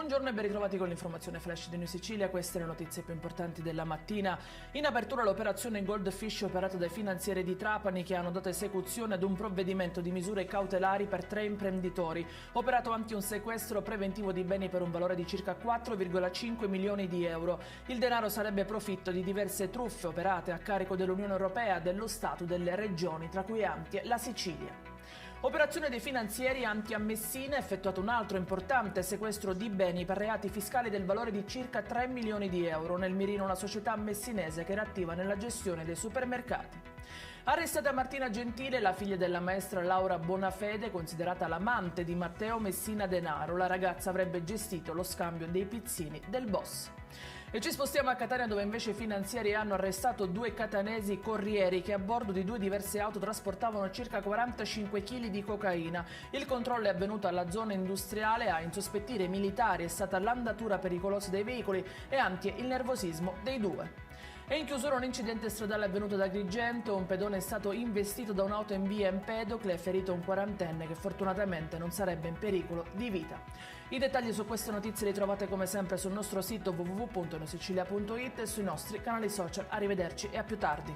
Buongiorno e ben ritrovati con l'informazione flash di New Sicilia. Queste le notizie più importanti della mattina. In apertura l'operazione Goldfish operata dai finanzieri di Trapani che hanno dato esecuzione ad un provvedimento di misure cautelari per 3 imprenditori, operato anche un sequestro preventivo di beni per un valore di circa 4,5 milioni di euro. Il denaro sarebbe profitto di diverse truffe operate a carico dell'Unione Europea, dello Stato, delle regioni, tra cui anche la Sicilia. Operazione dei finanzieri anche a Messina, effettuato un altro importante sequestro di beni per reati fiscali del valore di circa 3 milioni di euro. Nel mirino una società messinese che era attiva nella gestione dei supermercati. Arrestata Martina Gentile, la figlia della maestra Laura Bonafede, considerata l'amante di Matteo Messina Denaro. La ragazza avrebbe gestito lo scambio dei pizzini del boss. E ci spostiamo a Catania, dove invece i finanzieri hanno arrestato 2 catanesi corrieri che a bordo di 2 diverse auto trasportavano circa 45 kg di cocaina. Il controllo è avvenuto alla zona industriale. A insospettire militari è stata l'andatura pericolosa dei veicoli e anche il nervosismo dei 2. E in chiusura un incidente stradale avvenuto ad Agrigento. Un pedone è stato investito da un'auto in via Empedocle e ferito un quarantenne che fortunatamente non sarebbe in pericolo di vita. I dettagli su queste notizie li trovate come sempre sul nostro sito www.newsicilia.it e sui nostri canali social. Arrivederci e a più tardi.